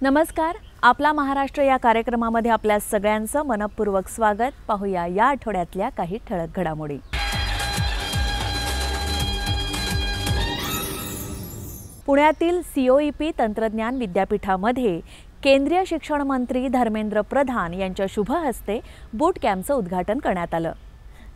नमस्कार, आपला महाराष्ट्र या कार्यक्रमामध्ये आपल्या सगळ्यांचं मनपूर्वक स्वागत. पाहूया या आठवड्यातल्या काही ठळक घडामोडी. पुण्यातील COEP तंत्रज्ञान विद्यापीठामध्ये केंद्रीय शिक्षण मंत्री धर्मेंद्र प्रधान यांच्या शुभ हस्ते बूट कॅम्पचं उद्घाटन करण्यात आलं.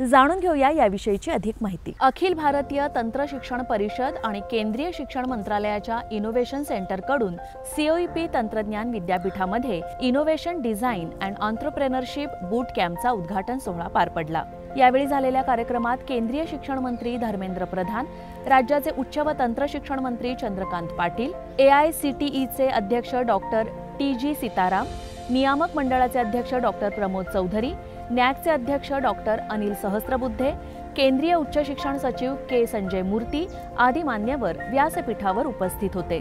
जाणून घेऊया याविषयीची अधिक माहिती. अखिल भारतीय तंत्र शिक्षण परिषद आणि केंद्रीय शिक्षण मंत्रालयाच्या इनोव्हेशन सेंटरकडून COEP तंत्रज्ञान विद्यापीठामध्ये इनोव्हेशन डिझाईन अँड एंटरप्रेन्योरशिप बूट कॅम्पचा उद्घाटन सोहळा पार पडला. यावेळी झालेल्या कार्यक्रमात केंद्रीय शिक्षण मंत्री धर्मेंद्र प्रधान, राज्याचे उच्च व तंत्र शिक्षण मंत्री चंद्रकांत पाटील, AICTEचे अध्यक्ष डॉक्टर TG सीताराम, नियामक मंडळाचे अध्यक्ष डॉक्टर प्रमोद चौधरी, NAACचे अध्यक्ष डॉक्टर अनिल सहस्त्रबुद्धे, केंद्रीय उच्च शिक्षण सचिव K संजय मूर्ती आदी मान्यवर व्यासपीठावर उपस्थित होते.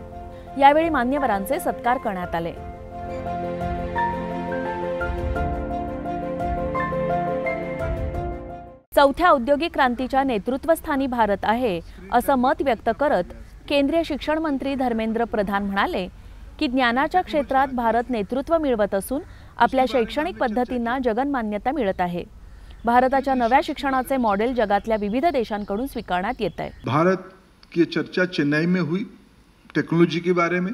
यावेळी मान्यवरांचे सत्कार करण्यात आले. चौथ्या औद्योगिक क्रांतीच्या नेतृत्वस्थानी भारत आहे असं मत व्यक्त करत केंद्रीय शिक्षण मंत्री धर्मेंद्र प्रधान म्हणाले की ज्ञानाच्या क्षेत्रात भारत नेतृत्व मिळवत असून आपल्या शैक्षणिक पद्धतींना जगन्मान्यता मिळत आहे. भारताच्या नव्या शिक्षणाचे मॉडेल जगातल्या विविध देशांकडून स्वीकारण्यात येत आहे. भारत की चर्चा चेन्नई में हुई टेक्नोलॉजी के बारे में,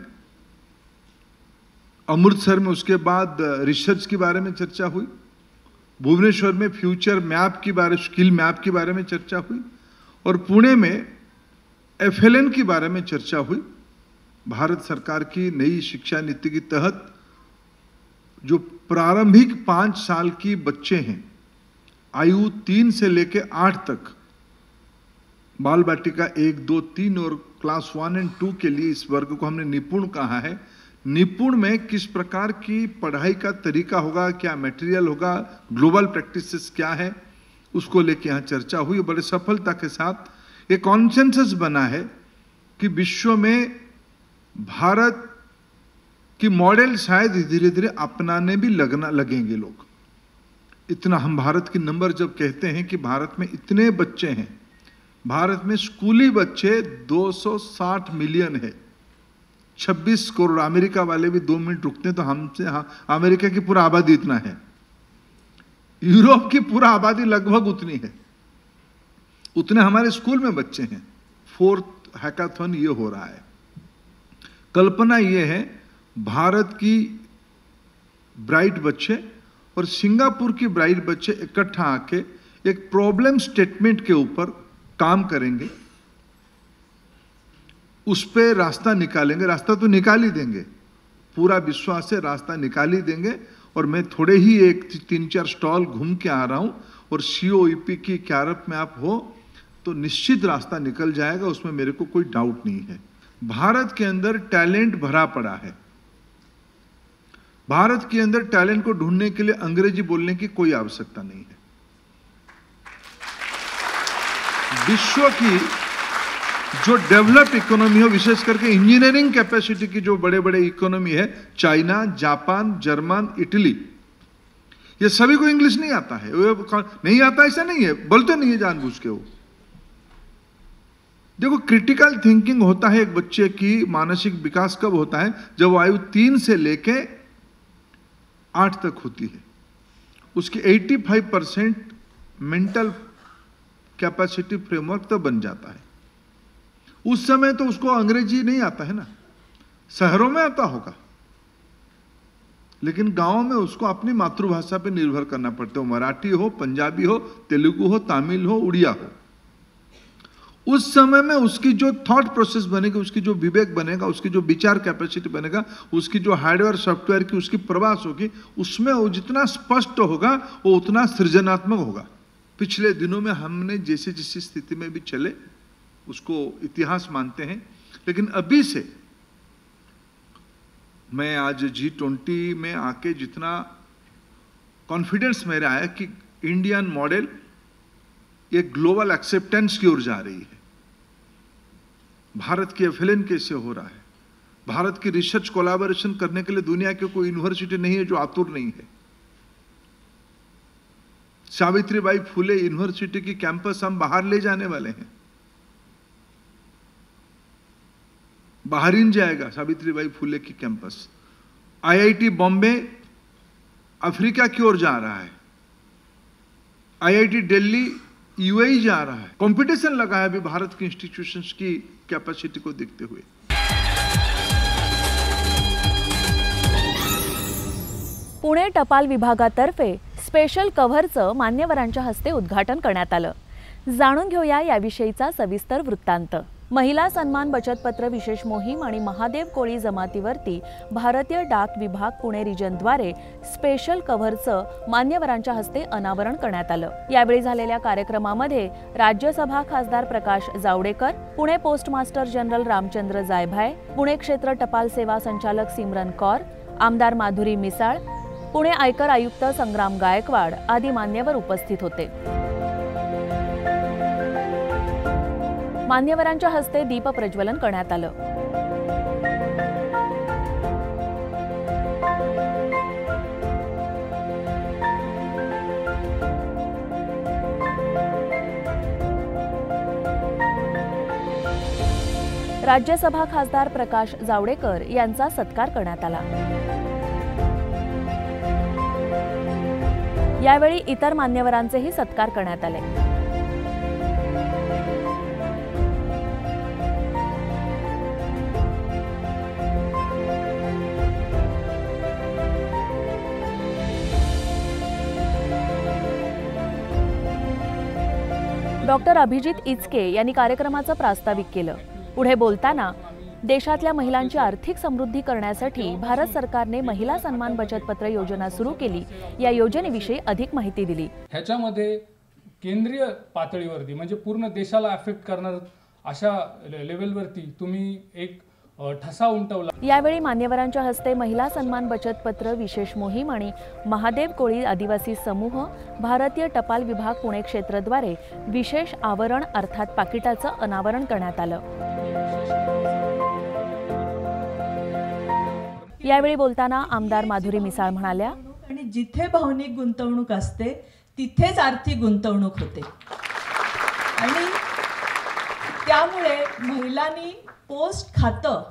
अमृतसर में उसके बाद रिसर्च के बारे में चर्चा हुई, भुवनेश्वर में फ्यूचर मैप के बारे स्किल मैप के बारे में चर्चा हुई और पुणे में FLN के बारे में चर्चा हुई. भारत सरकार की नई शिक्षा नीति के तहत जो प्रारंभिक 5 साल की बच्चे हैं, आयु 3 से लेकर 8 तक, बाल बाटिका 1, 2, 3 और क्लास 1 और 2 के लिए इस वर्ग को हमने निपुण कहा है. निपुण में किस प्रकार की पढ़ाई का तरीका होगा, क्या मटेरियल होगा, ग्लोबल प्रैक्टिसेस क्या है, उसको लेके यहाँ चर्चा हुई. बड़े सफलता के साथ एक कॉन्सेंसस बना है कि विश्व में भारत की मॉडल शायद धीरे धीरे अपनाने भी लगेंगे लोग. इतना हम भारत के नंबर जब कहते हैं कि भारत में इतने बच्चे हैं, भारत में स्कूली बच्चे 260 मिलियन है, 26 करोड़. अमेरिका वाले भी 2 मिनट रुकते हैं तो हमसे, हाँ, अमेरिका की पूरा आबादी इतना है, यूरोप की पूरा आबादी लगभग उतनी है, उतने हमारे स्कूल में बच्चे हैं. 4th हैकाथन ये हो रहा है. कल्पना ये है भारत की ब्राइट बच्चे और सिंगापुर की ब्राइट बच्चे इकट्ठा आके एक प्रॉब्लम स्टेटमेंट के ऊपर काम करेंगे, उस पे रास्ता निकालेंगे. रास्ता तो निकाल ही देंगे, पूरा विश्वास से रास्ता निकाल ही देंगे. और मैं थोड़े ही 3-4 स्टॉल घूम के आ रहा हूं और COEP की क्यारप में आप हो तो निश्चित रास्ता निकल जाएगा, उसमें मेरे को कोई डाउट नहीं है. भारत के अंदर टैलेंट भरा पड़ा है. भारत के अंदर टैलेंट को ढूंढने के लिए अंग्रेजी बोलने की कोई आवश्यकता नहीं है. विश्व की जो डेवलप इकोनॉमी हो, विशेष करके इंजीनियरिंग कैपेसिटी की जो बड़े बड़े इकोनॉमी है, चाइना, जापान, जर्मन, इटली, ये सभी को इंग्लिश नहीं आता है. नहीं आता ऐसा नहीं है, बोलते नहीं है जानबूझ के. वो देखो, क्रिटिकल थिंकिंग होता है एक बच्चे की, मानसिक विकास कब होता है? जब वो आयु 3 से लेके 8 तक होती है. उसकी 85% मेंटल कैपेसिटी फ्रेमवर्क तब बन जाता है. उस समय तो उसको अंग्रेजी नहीं आता है ना, शहरों में आता होगा, लेकिन गांव में उसको अपनी मातृभाषा पे निर्भर करना पड़ता है. मराठी हो, पंजाबी हो, तेलुगु हो, तमिल हो, उड़िया हो. उस समय में उसकी जो थॉट प्रोसेस बनेगी, उसकी जो विवेक बनेगा, उसकी जो विचार कैपेसिटी बनेगा, उसकी जो हार्डवेयर सॉफ्टवेयर की उसकी प्रवास होगी, उसमें वो जितना स्पष्ट होगा वो उतना सृजनात्मक होगा. पिछले दिनों में हमने जैसे जैसी स्थिति में भी चले उसको इतिहास मानते हैं, लेकिन अभी से मैं आज G20 में आके जितना कॉन्फिडेंस मेरा है कि इंडियन मॉडल एक ग्लोबल एक्सेप्टेंस की ओर जा रही है। भारत की एफएलएन कैसे हो रहा है, भारत की रिसर्च कोलैबोरेशन करने के लिए दुनिया की कोई यूनिवर्सिटी नहीं है जो आतुर नहीं है। सावित्रीबाई फुले यूनिवर्सिटी की कैंपस हम बाहर ले जाने वाले हैं, बाहरीन जाएगा सावित्रीबाई फुले की कैंपस। आईआईटी बॉम्बे अफ्रीका की ओर जा रहा है, आईआईटी दिल्ली यूएई जा रहा है। कंपटीशन लगा है अभी भारत के इंस्टीट्यूशंस की कैपेसिटी को देखते हुए। पुणे टपाल विभागातर्फे स्पेशल कव्हरचं मान्यवरांच्या हस्ते उद्घाटन करण्यात आलं। जाणून घेऊया याविषयीचा सविस्तर वृत्तांत। महिला सन्मान बचत पत्र विशेष मोहीम आणि महादेव कोळी जमातीवरती भारतीय डाक विभाग पुणे रिजनद्वारे स्पेशल कव्हरचं मान्यवरांच्या हस्ते अनावरण करण्यात आलं। यावेळी झालेल्या कार्यक्रमामध्ये राज्यसभा खासदार Prakash Javadekar, Pune post master general Ramchandra Jaybhay, Pune क्षेत्र टपाल सेवा संचालक सिमरन कौर, आमदार माधुरी मिसाळ, पुणे आयकर आयुक्त संग्राम गायकवाड आदी मान्यवर उपस्थित होते। मान्यवरांच्या हस्ते दीप प्रज्वलन करण्यात आलं। राज्यसभा खासदार प्रकाश जावडेकर यांचा सत्कार करण्यात आला। यावेळी इतर मान्यवरांचेही सत्कार करण्यात आले। डॉक्टर अभिजित इचके यांनी कार्यक्रमाचं प्रास्ताविक केलं। पुढे बोलताना देशातल्या महिलांची आर्थिक समृद्धी करण्यासाठी भारत सरकारने महिला सन्मान बचत पत्र योजना सुरू केली। या योजनेविषयी अधिक माहिती दिली। ह्याच्यामध्ये केंद्रीय पातळीवरती म्हणजे पूर्ण देशाला अफेक्ट करणार अशा लेवलवरती तुम्ही एक ठसा उमटवला। यावेळी मान्यवरांच्या हस्ते महिला सन्मान बचत पत्र विशेष मोहीम आणि महादेव कोळी आदिवासी समूह भारतीय टपाल विभाग पुणे क्षेत्रद्वारे विशेष आवरण अर्थात पाकिटाचं अनावरण करण्यात आलं। यावेळी बोलताना आमदार माधुरी मिसाळ म्हणाल्या, आणि जिथे भावनिक गुंतवणूक असते तिथेच आर्थिक गुंतवणूक होते आणि त्यामुळे महिलांनी पोस्ट खातं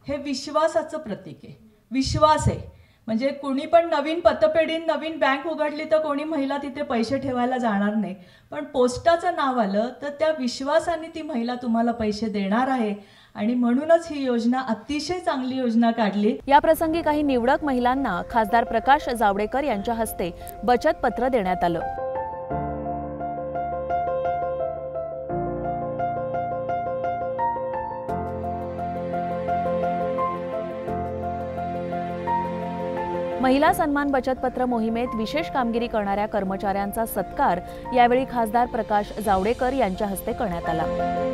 हे विश्वासाचं प्रतीक आहे। विश्वास आहे म्हणजे कोणी पण नवीन पतपेढीत नवीन बँक उघडली तर कोणी महिला तिथे पैसे ठेवायला जाणार नाही, पण पोस्टाचं नाव आलं तर त्या विश्वासाने ती महिला तुम्हाला पैसे देणार आहे आणि म्हणूनच ही योजना अतिशय चांगली योजना काढली। या प्रसंगी काही निवडक महिलांना खासदार प्रकाश जावडेकर यांच्या हस्ते बचत पत्र देण्यात आलं। महिला सन्मान बचत पत्र मोहिमेत विशेष कामगिरी करणाऱ्या कर्मचाऱ्यांचा सत्कार यावेळी खासदार प्रकाश जावडेकर यांच्या हस्ते करण्यात आला।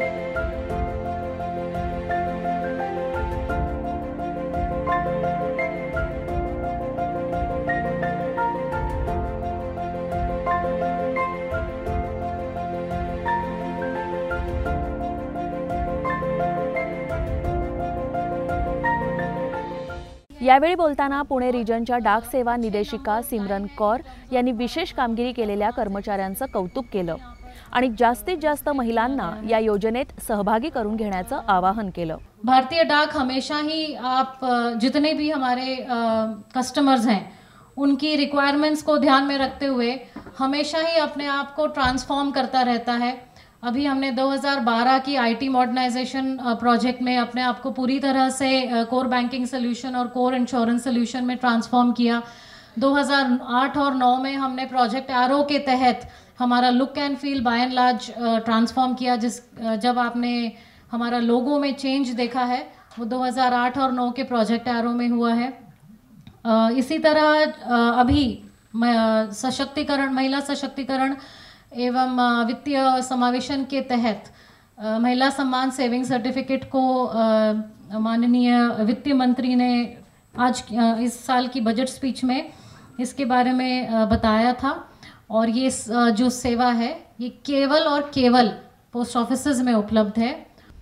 यावेळी बोलताना पुणे रिजनच्या डाक सेवा निदेशिका सिमरन कौर यांनी विशेष कामगिरी केलेल्या कर्मचाऱ्यांचं कौतुक केलं आणि जास्तीत जास्त महिलांना या योजनेत सहभागी करून घेण्याचं आवाहन केलं। भारतीय डाक हमेशा ही आप जितने भी हमारे कस्टमर्स हैं उनकी रिक्वायरमेंट्स को ध्यान में रखते हुए हमेशा ही अपने आप को ट्रांसफॉर्म करता रहता है। अभी हमने 2012 की आईटी मॉडर्नाइजेशन प्रोजेक्ट में अपने आप को पूरी तरह से कोर बैंकिंग सोल्यूशन और कोर इंश्योरेंस सोल्यूशन में ट्रांसफॉर्म किया। 2008 और 9 में हमने प्रोजेक्ट एरो के तहत हमारा look and feel by and large transform किया। जब आपने हमारा लोगो में चेंज देखा है वो 2008 और 9 के प्रोजेक्ट एरो में हुआ है। इसी तरह अभी सशक्तिकरण महिला सशक्तिकरण एवं वित्तीय समावेशन के तहत महिला सम्मान सेविंग सर्टिफिकेट को माननीय वित्त मंत्री ने आज इस साल की बजट स्पीच में इसके बारे में बताया था। और ये जो सेवा है ये केवल और केवल पोस्ट ऑफिसेस में उपलब्ध है।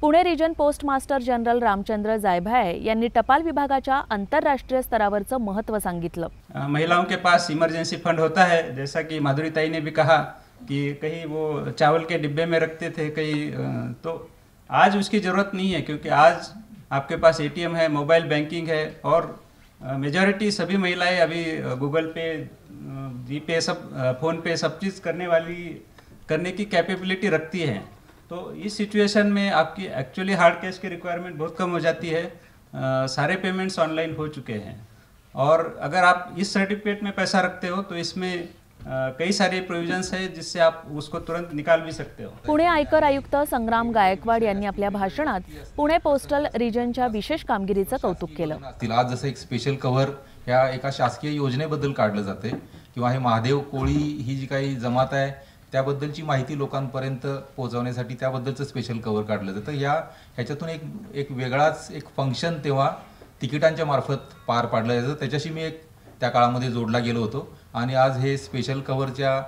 Pune region post master general Ramchandra Jaybhaye यांनी टपाल विभागाच्या आंतरराष्ट्रीय स्तरावरचं महत्त्व सांगितलं। महिलाओं के पास इमरजेंसी फंड होता है, जैसा कि माधुरी ताई ने भी कहा कि कहीं वो चावल के डिब्बे में रखते थे कहीं, तो आज उसकी ज़रूरत नहीं है, क्योंकि आज आपके पास ATM है, मोबाइल बैंकिंग है और मेजॉरिटी सभी महिलाएं अभी गूगल पे, जीपे, सब फ़ोन पे सब चीज़ करने की कैपेबिलिटी रखती हैं। तो इस सिचुएशन में आपकी एक्चुअली हार्ड कैश की रिक्वायरमेंट बहुत कम हो जाती है। सारे पेमेंट्स ऑनलाइन हो चुके हैं और अगर आप इस सर्टिफिकेट में पैसा रखते हो तो इसमें कई सारे प्रोविजन्स है जिससे आप उसको तुरंत निकाल भी सकते हो। पुणे आयकर आयुक्त संग्राम गायकवाड यांनी आपल्या भाषणात पुणे पोस्टल रिजनच्या विशेष कामगिरीचं कौतुक केलं। आज जसं एक स्पेशल कव्हर ह्या एका शासकीय योजनेबद्दल काढलं जाते किंवा हे महादेव कोळी ही जी काही जमात आहे त्याबद्दलची माहिती लोकांपर्यंत पोहोचवण्यासाठी त्याबद्दलचं स्पेशल कव्हर काढलं जातं। ह्याच्यातून एक वेगळाच एक फंक्शन तेव्हा तिकिटांच्या मार्फत पार पाडलं जातं, त्याच्याशी मी एक त्या काळामध्ये जोडला गेलो होतो आणि आज हे स्पेशल कव्हरच्या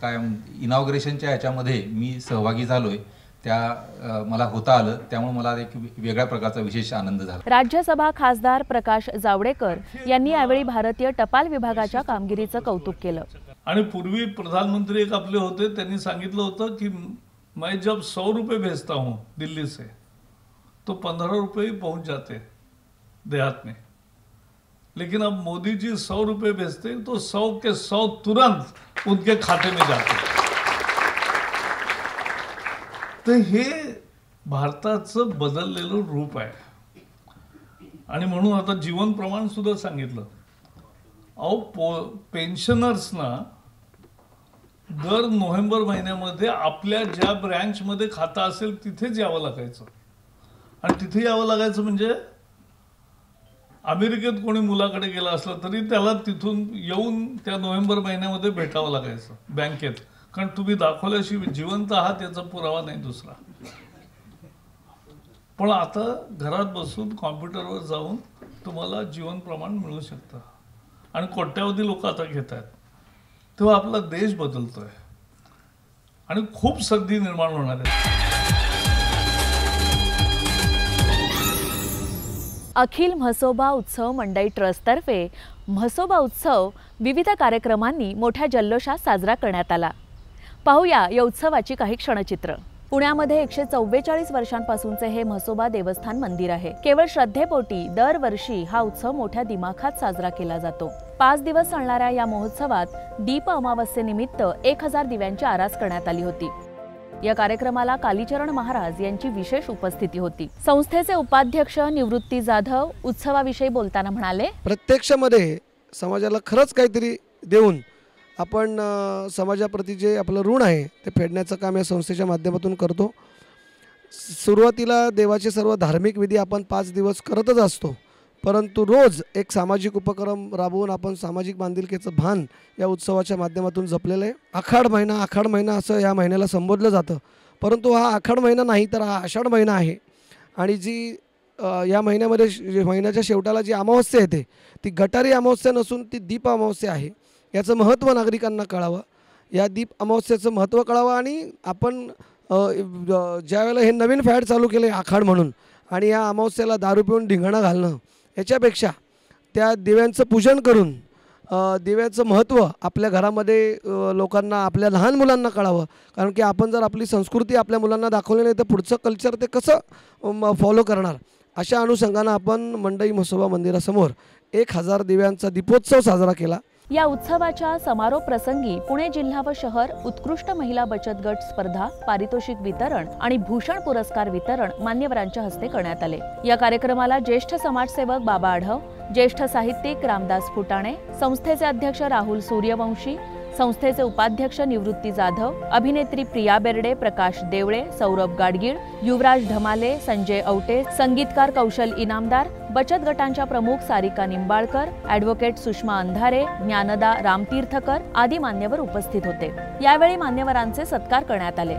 काय इनॉग्रेशनच्या ह्याच्यामध्ये मी सहभागी झालोय, त्या मला होता आलं, त्यामुळे मला एक वेगळ्या प्रकारचा विशेष आनंद झाला। राज्यसभा खासदार प्रकाश जावडेकर यांनी यावेळी भारतीय टपाल विभागाच्या कामगिरीचं कौतुक केलं। आणि पूर्वी प्रधानमंत्री एक आपले होते, त्यांनी सांगितलं होतं की मैं जब 100 रुपये भेजता हूँ दिल्ली से तो 15 रुपये ही पहुंच जाते देहात में, लेकिन अब मोदी जी 100 रुपये भेजते तो 100 के 100 तुरंत उनके खाते में जाते। तर हे भारताचं बदललेलं रूप आहे आणि म्हणून आता जीवन प्रमाण सुद्धा सांगितलं। अहो पेन्शनर्सना दर नोव्हेंबर महिन्यामध्ये आपल्या ज्या ब्रँचमध्ये खाता असेल तिथेच यावं लागायचं आणि तिथे यावं लागायचं म्हणजे अमेरिकेत कोणी मुलाकडे गेला असला तरी त्याला तिथून येऊन त्या नोव्हेंबर महिन्यामध्ये भेटावं लागायचं बँकेत, कारण तुम्ही दाखवल्याशिवाय जिवंत आहात याचा पुरावा नाही दुसरा। पण आता घरात बसून कॉम्प्युटरवर जाऊन तुम्हाला जीवन प्रमाण मिळू शकतं आणि कोट्यावधी लोक आता घेत आहेत, तेव्हा आपला देश बदलतोय आणि खूप संधी निर्माण होणार आहे। अखिल म्हसोबा उत्सव मंडई ट्रस्टतर्फे म्हसोबा उत्सव विविध कार्यक्रमांनी मोठ्या जल्लोषात साजरा करण्यात आला। पाहूया या उत्सवाची काही क्षणचित्र। पुण्यामध्ये 144 वर्षांपासूनचे हे म्हसोबा देवस्थान मंदिर आहे। केवळ श्रद्धेपोटी दरवर्षी हा उत्सव मोठ्या दिमाखात साजरा केला जातो। 5 दिवस चालणाऱ्या या महोत्सवात दीप अमावस्येनिमित्त 1000 दिव्यांची आरास करण्यात आली होती। या कार्यक्रमाला कालीचरण महाराज यांची विशेष उपस्थिती होती। संस्थेचे उपाध्यक्ष निवृत्ती जाधव उत्सवाविषयी बोलताना म्हणाले, प्रत्यक्षामध्ये समाजाला खरंच काहीतरी देऊन आपण समाजाप्रती जे आपलं ऋण आहे ते फेडण्याचं काम या संस्थेच्या माध्यमातून करतो। सुरुवातीला देवाचे सर्व धार्मिक विधी आपण 5 दिवस करतच असतो, परंतु रोज एक सामाजिक उपक्रम राबवून आपण सामाजिक बांधिलकीचं भान या उत्सवाच्या माध्यमातून जपलेलं आहे। आखाड महिना असं या महिन्याला संबोधलं जातं, परंतु हा आखाड महिना नाही तर हा आषाढ महिना आहे आणि जी या महिन्यामध्ये महिन्याच्या शेवटाला जी अमावस्या येते ती गटारी अमावस्या नसून ती दीप अमावस्या आहे। याचं महत्त्व नागरिकांना कळावं, या दीप अमावस्याचं महत्त्व कळावं आणि आपण ज्यावेळेला हे नवीन फॅड चालू केले आखाड म्हणून आणि या अमावस्याला दारू पिऊन धिंगाणा घालणं याच्यापेक्षा त्या दिव्यांचं पूजन करून दिव्याचं महत्त्व आपल्या घरामध्ये लोकांना आपल्या लहान मुलांना कळावं, कारण की आपण जर आपली संस्कृती आपल्या मुलांना दाखवली नाही तर पुढचं कल्चर ते कसं फॉलो करणार। अशा अनुषंगानं आपण मंडई म्हसोबा मंदिरासमोर 1000 दिव्यांचा दीपोत्सव साजरा केला। या उत्सवाच्या समारोप प्रसंगी पुणे जिल्हा व शहर उत्कृष्ट महिला बचत गट स्पर्धा, पारितोषिक वितरण आणि भूषण पुरस्कार वितरण मान्यवरांच्या हस्ते करण्यात आले। या कार्यक्रमाला ज्येष्ठ समाजसेवक बाबा आढव, ज्येष्ठ साहित्यिक रामदास फुटाणे, संस्थेचे अध्यक्ष राहुल सूर्यवंशी, संस्थेचे उपाध्यक्ष निवृत्ती जाधव, अभिनेत्री प्रिया बेर्डे, प्रकाश देवळे, सौरभ गाडगीळ, युवराज धमाले, संजय औटे, संगीतकार कौशल इनामदार, बचत गटांच्या प्रमुख सारिका निंबाळकर, ॲडव्होकेट सुषमा अंधारे, ज्ञानदा रामतीर्थकर आदी मान्यवर उपस्थित होते। यावेळी मान्यवरांचे सत्कार करण्यात आले।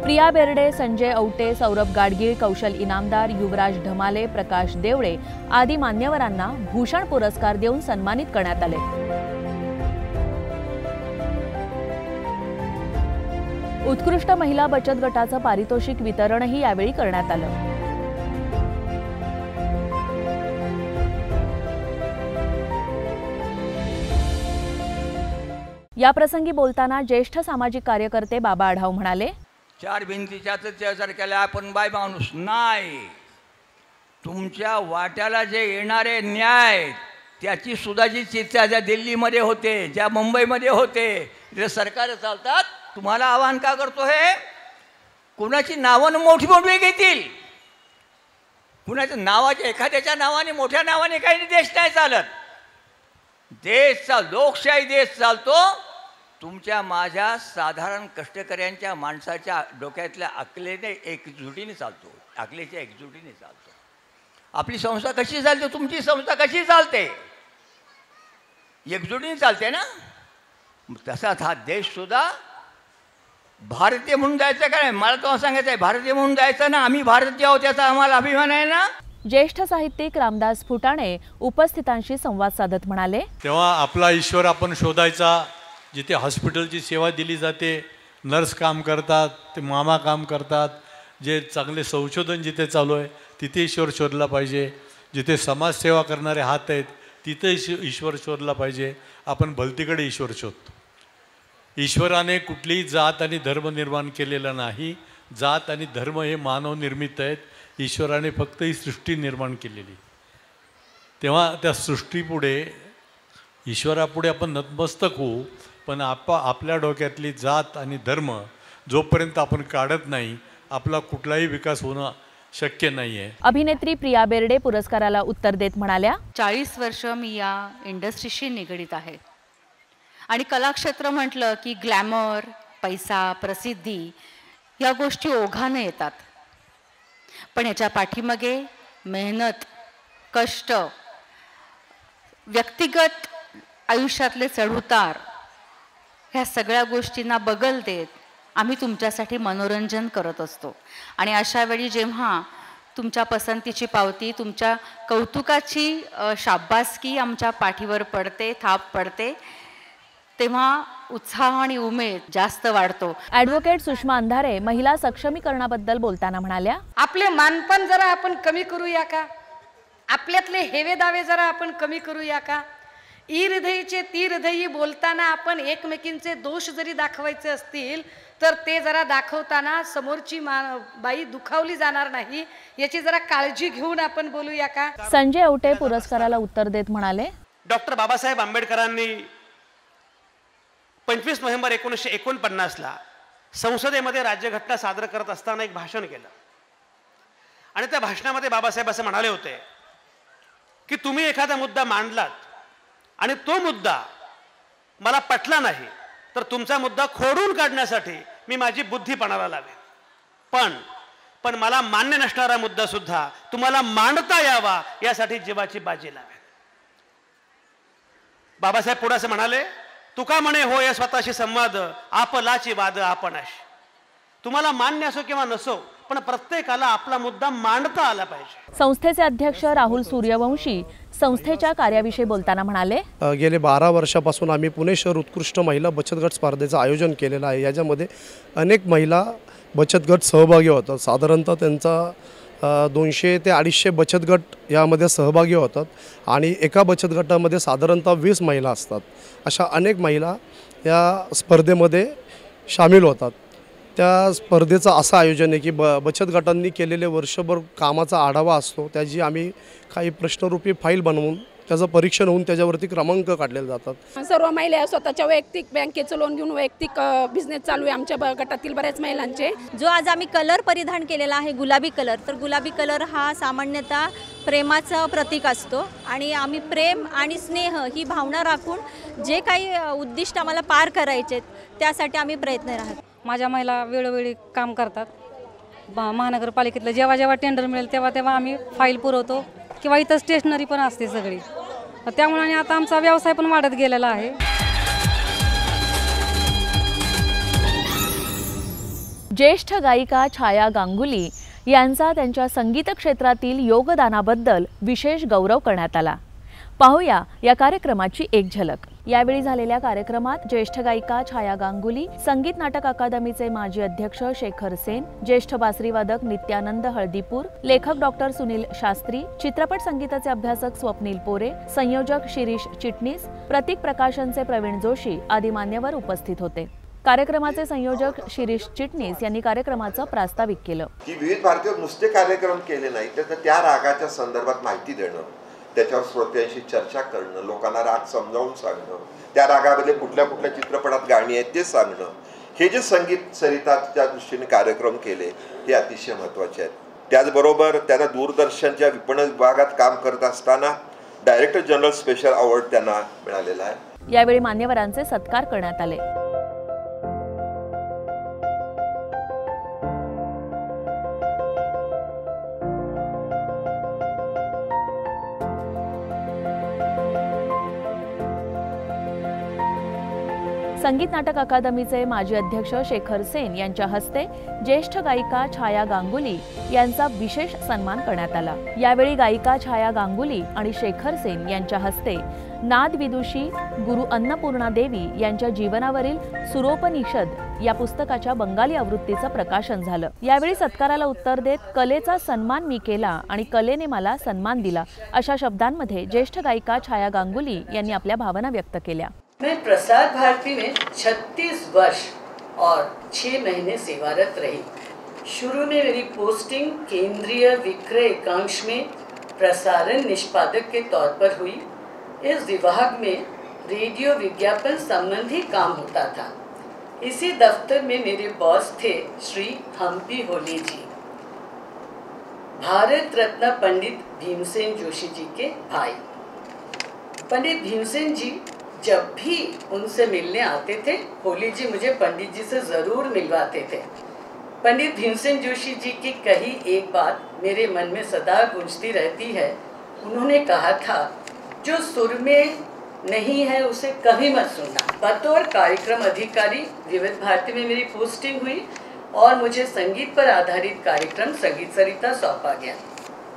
प्रिया बेर्डे, संजय औटे, सौरभ गाडगीळ, कौशल इनामदार, युवराज ढमाले, प्रकाश देवळे आदी मान्यवरांना भूषण पुरस्कार देऊन सन्मानित करण्यात आले. उत्कृष्ट महिला बचत गटाचं पारितोषिक वितरणही यावेळी करण्यात आलं. या प्रसंगी बोलताना ज्येष्ठ सामाजिक कार्यकर्ते बाबा आढाव म्हणाले, चार भिंतीच्याच त्यासारख्याला आपण बाय माणूस नाही. तुमच्या वाट्याला जे येणारे न्याय त्याची सुद्धा जी चिंता ज्या दिल्लीमध्ये होते, ज्या मुंबईमध्ये होते, जे सरकार चालतात, तुम्हाला आवाहन का करतो हे? कुणाची नावं मोठी मोठी घेतील, कुणाच्या नावाच्या एखाद्याच्या नावाने मोठ्या नावाने काही देश नाही चालत. देशचा लोकशाही देश चालतो तुमच्या माझ्या साधारण कष्टकऱ्यांच्या माणसाच्या डोक्यातल्या अकलेने एकजुटीने चालतो, अकलेच्या एकजुटीने चालतो. आपली संस्था कशी चालते, तुमची संस्था कशी चालते, एकजुटीने चालते ना. तसाच हा देश सुद्धा भारतीय म्हणून जायचं काय, मला तुम्हाला सांगायचं आहे, भारतीय म्हणून जायचं ना. आम्ही भारतीय आहोत याचा आम्हाला अभिमान आहे ना. ज्येष्ठ साहित्यिक रामदास फुटाणे उपस्थितांशी संवाद साधत म्हणाले, तेव्हा आपला ईश्वर आपण शोधायचा. जिथे हॉस्पिटलची सेवा दिली जाते, नर्स काम करतात, ते मामा काम करतात, जे चांगले संशोधन जिथे चालू आहे तिथे ईश्वर शोधला पाहिजे. जिथे समाजसेवा करणारे हात आहेत तिथे ईश्वर शोधला पाहिजे. आपण भलतीकडे ईश्वर शोधतो. ईश्वराने कुठलीही जात आणि धर्म निर्माण केलेला नाही. जात आणि धर्म हे मानवनिर्मित आहेत. ईश्वराने फक्त ही सृष्टी निर्माण केलेली. तेव्हा त्या सृष्टीपुढे, ईश्वरापुढे आपण नतमस्तक होऊ. पण आपल्या डोक्यातली जात आणि धर्म जोपर्यंत आपण काढत नाही, आपला कुठलाही विकास होणं शक्य नाही आहे. अभिनेत्री प्रिया बेर्डे पुरस्काराला उत्तर देत म्हणाल्या, 40 वर्ष मी या इंडस्ट्रीशी निगडीत आहे आणि कलाक्षेत्र म्हटलं की ग्लॅमर, पैसा, प्रसिद्धी या गोष्टी ओघाने येतात. पण याच्या पाठीमागे मेहनत, कष्ट, व्यक्तिगत आयुष्यातले चढउतार ह्या सगळ्या गोष्टींना बगल देत आम्ही तुमच्यासाठी मनोरंजन करत असतो. आणि अशा वेळी जेव्हा तुमच्या पसंतीची पावती, तुमच्या कौतुकाची शाबासकी आमच्या पाठीवर पडते, थाप पडते, तेव्हा उत्साह आणि उमेद जास्त वाढतो. ॲडव्होकेट सुषमा अंधारे महिला सक्षमीकरणाबद्दल बोलताना म्हणाल्या, आपले मानपण जरा आपण कमी करूया का, आपल्यातले हेवे दावे जरा आपण कमी करूया का. हृदयीचे ती हृदयी बोलताना आपण एकमेकींचे दोष जरी दाखवायचे असतील तर ते जरा दाखवताना समोरची बाई दुखावली जाणार नाही याची जरा काळजी घेऊन आपण बोलूया का. संजय औटे पुरस्काराला उत्तर देत म्हणाले, डॉक्टर बाबासाहेब आंबेडकरांनी 25 नोव्हेंबर 1949ला संसदेमध्ये राज्यघटना सादर करत असताना एक भाषण केलं आणि त्या भाषणामध्ये बाबासाहेब असं म्हणाले होते की तुम्ही एखादा मुद्दा मांडलात आणि तो मुद्दा मला पटला नाही तर तुमचा मुद्दा खोडून काढण्यासाठी मी माझी बुद्धी पणाला लावेन, पण मला मान्य नसणारा मुद्दा सुद्धा तुम्हाला मांडता यावा यासाठी जीवाची बाजी लावेन. बाबासाहेब पुढे असं म्हणाले, तुका म्हणे हो या स्वतःशी संवाद, आपलाची वाद आपणाशी. तुम्हाला मान्य असो किंवा नसो, पण प्रत्येकाला आपला मुद्दा मांडता आला पाहिजे. संस्थेचे अध्यक्ष राहुल सूर्यवंशी संस्थेच्या कार्याविषयी बोलताना म्हणाले, गेले 12 वर्षापासून आम्ही पुणे शहर उत्कृष्ट महिला बचत गट स्पर्धेचं आयोजन केलेलं आहे. याच्यामध्ये अनेक महिला बचत गट सहभागी होतात. साधारणतः त्यांचा 200 ते 250 बचत गट यामध्ये सहभागी होतात आणि एका बचत गटामध्ये साधारणतः 20 महिला असतात. अशा अनेक महिला या स्पर्धेमध्ये सामील होतात. त्या स्पर्धेचं असं आयोजन आहे की बचत गटांनी केलेले वर्षभर कामाचा आढावा असतो. त्याची आम्ही काही प्रश्नरूपी फाईल बनवून त्याचं परीक्षण होऊन त्याच्यावरती क्रमांक काढलेले जातात. सर्व महिला स्वतःच्या वैयक्तिक बँकेचं लोन घेऊन वैयक्तिक बिझनेस चालू आहे आमच्या गटातील बऱ्याच महिलांचे. जो आज आम्ही कलर परिधान केलेला आहे गुलाबी कलर, तर गुलाबी कलर हा सामान्यतः प्रेमाचं प्रतीक असतो आणि आम्ही प्रेम आणि स्नेह ही भावना राखून जे काही उद्दिष्ट आम्हाला पार करायचे त्यासाठी आम्ही प्रयत्न राहतो. माझ्या महिला वेळोवेळी काम करतात. महानगरपालिकेतलं जेव्हा जेव्हा टेंडर मिळेल तेव्हा तेव्हा आम्ही फाईल पुरवतो किंवा इथं स्टेशनरी पण असते सगळी. त्यामुळे आता आमचा व्यवसाय पण वाढत गेलेला आहे. ज्येष्ठ गायिका छाया गांगुली यांचा त्यांच्या संगीत क्षेत्रातील योगदानाबद्दल विशेष गौरव करण्यात आला। पाहूया या कार्यक्रमाची एक झलक। यावेळी झालेल्या कार्यक्रमात ज्येष्ठ गायिका छाया गांगुली, संगीत नाटक अकादमीचे माजी अध्यक्ष शेखर सेन, ज्येष्ठ बासरीवादक नित्यानंद हळदीपूर, लेखक डॉक्टर सुनील शास्त्री, चित्रपट संगीताचे अभ्यासक स्वप्नील पोरे, संयोजक शिरीष चिटणीस, प्रतीक प्रकाशनचे प्रवीण जोशी आदी मान्यवर उपस्थित होते। कार्यक्रमाचे संयोजक शिरीष चिटणीस यांनी कार्यक्रमाचं प्रास्ताविक केलं की विविध भारतीवर नुसते कार्यक्रम केले नाही तर त्या रागाच्या संदर्भात माहिती देणं, त्याच्यावर श्रोत्यांशी चर्चा करणं, लोकांना राग समजावून सांगणं, त्या रागामध्ये कुठल्या कुठल्या चित्रपटात गाणी आहेत ते सांगणं, हे जे संगीत सरिताच्या दृष्टीने कार्यक्रम केले हे अतिशय महत्त्वाचे आहेत। त्याचबरोबर त्यांना दूरदर्शनच्या विपणन विभागात काम करत असताना डायरेक्टर जनरल स्पेशल अवॉर्ड त्यांना मिळालेला आहे। यावेळी मान्यवरांचे सत्कार करण्यात आले। संगीत नाटक अकादमीचे माजी अध्यक्ष शेखर सेन यांच्या हस्ते ज्येष्ठ गायिका छाया गांगुली यांचा विशेष सन्मान करण्यात आला। यावेळी गायिका छाया गांगुली आणि शेखर सेन यांच्या हस्ते नाद विदुषी गुरु अन्नपूर्णा देवी यांच्या जीवनावरील सुरोपनिषद या पुस्तकाच्या बंगाली आवृत्तीचं प्रकाशन झालं। यावेळी सत्काराला उत्तर देत कलेचा सन्मान मी केला आणि कलेने मला सन्मान दिला अशा शब्दांमध्ये ज्येष्ठ गायिका छाया गांगुली यांनी आपल्या भावना व्यक्त केल्या। मैं प्रसार भारती में 36 वर्ष और 6 महीने सेवारत रही। शुरू में मेरी पोस्टिंग केंद्रीय विक्रय एकांश में प्रसारण निष्पादक के तौर पर हुई। इस विभाग में रेडियो विज्ञापन संबंधी काम होता था। इसी दफ्तर में मेरे बॉस थे श्री हम्पी होली जी, भारत रत्न पंडित भीमसेन जोशी जी के भाई। पंडित भीमसेन जी जब भी उनसे मिलने आते थे, होली जी मुझे पंडित जी से ज़रूर मिलवाते थे। पंडित भीमसेन जोशी जी की कही एक बात मेरे मन में सदा गूंजती रहती है। उन्होंने कहा था, जो सुर में नहीं है उसे कभी मत सुनना। बतौर कार्यक्रम अधिकारी विविध भारती में मेरी पोस्टिंग हुई और मुझे संगीत पर आधारित कार्यक्रम संगीत सरिता सौंपा गया।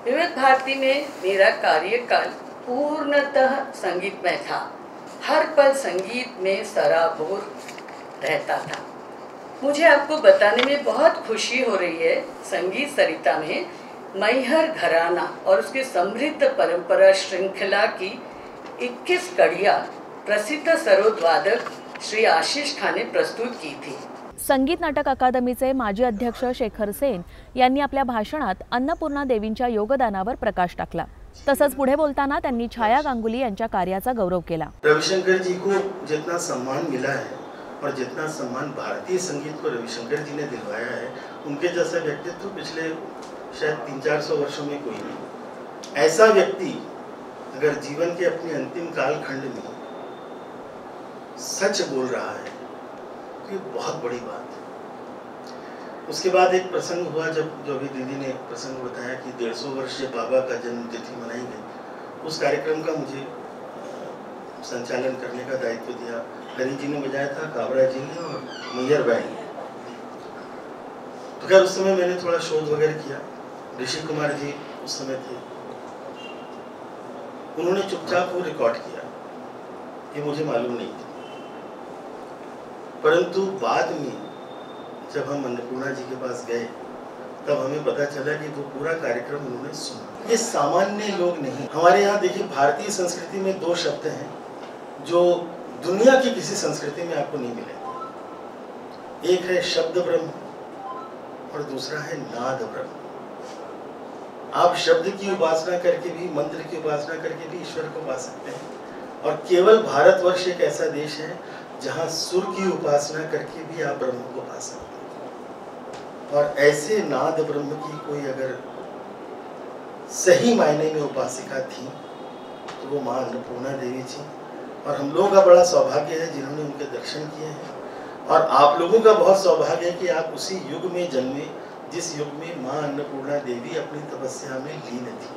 विविध भारती में मेरा कार्यकाल पूर्णतः संगीतमय था। हर पल संगीत में सराबोर रहता था। मुझे आपको बताने में बहुत खुशी हो रही है, संगीत सरिता में मैहर घराना और उसकी समृद्ध परंपरा श्रृंखला की 21 कड़ियाँ प्रसिद्ध सरोदवादक श्री आशीष खान ने प्रस्तुत की थी। संगीत नाटक अकादमीचे माजी अध्यक्ष शेखर सेन यांनी आपल्या भाषणात अन्नपूर्णा देवींच्या योगदानावर प्रकाश टाकला। तसंच पुढे बोलताना त्यांनी छाया गांगुली यांच्या कार्याचा गौरव केला। रविशंकर जी को जितना सम्मान मिला है और जितना सम्मान भारतीय संगीत को रविशंकर जी ने दिलवाया है, उनके जैसा व्यक्तित्व पिछले शायद 300-400 वर्षों में कोई नहीं। ऐसा व्यक्ति अगर जीवन के अपने अंतिम कालखंड में सच बोल रहा है तो ये बहुत बड़ी बात है। उसके बाद एक प्रसंग हुआ, जब जो अभी दीदी ने प्रसंग बताया कि 150 वर्ष बाबा का जन्म तिथि मनाई गई, उस कार्यक्रम का मुझे संचालन करने का दायित्व दिया। हरी जी ने बजाया था, काबरा जी ने और मैयर बैंड ने। तो खैर उस समय मैंने थोड़ा शोध वगैरह किया। ऋषि कुमार जी उस समय थे, उन्होंने चुपचाप वो रिकॉर्ड किया, ये मुझे मालूम नहीं था। परंतु बाद में जब हम अन्नपूर्णा जी के पास गए तब हमें पता चला कि वो पूरा कार्यक्रम उन्होंने सुना। ये सामान्य लोग नहीं। हमारे यहाँ देखिए, भारतीय संस्कृति में 2 शब्द हैं जो दुनिया की किसी संस्कृति में आपको नहीं मिलेंगे। एक है शब्द ब्रह्म और दूसरा है नाद ब्रह्म। आप शब्द की उपासना करके भी, मंत्र की उपासना करके भी ईश्वर को पा सकते हैं। और केवल भारतवर्ष एक ऐसा देश है जहाँ सुर की उपासना करके भी आप ब्रह्म को पा सकते हैं। और ऐसे नाद ब्रह्म की कोई अगर सही मायने में उपासिका थी तो वो माँ अन्नपूर्णा देवी जी। और हम लोगों का बड़ा सौभाग्य है जिन्होंने उनके दर्शन किए हैं, और आप लोगों का बहुत सौभाग्य है कि आप उसी युग में जन्मे जिस युग में माँ अन्नपूर्णा देवी अपनी तपस्या में लीन थी।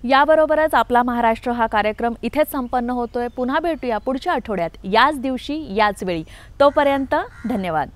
याबरोबरच आपला महाराष्ट्र हा कार्यक्रम इथेच संपन्न होतोय. पुन्हा भेटूया पुढच्या आठवड्यात याच दिवशी याच वेळी. तोपर्यंत धन्यवाद.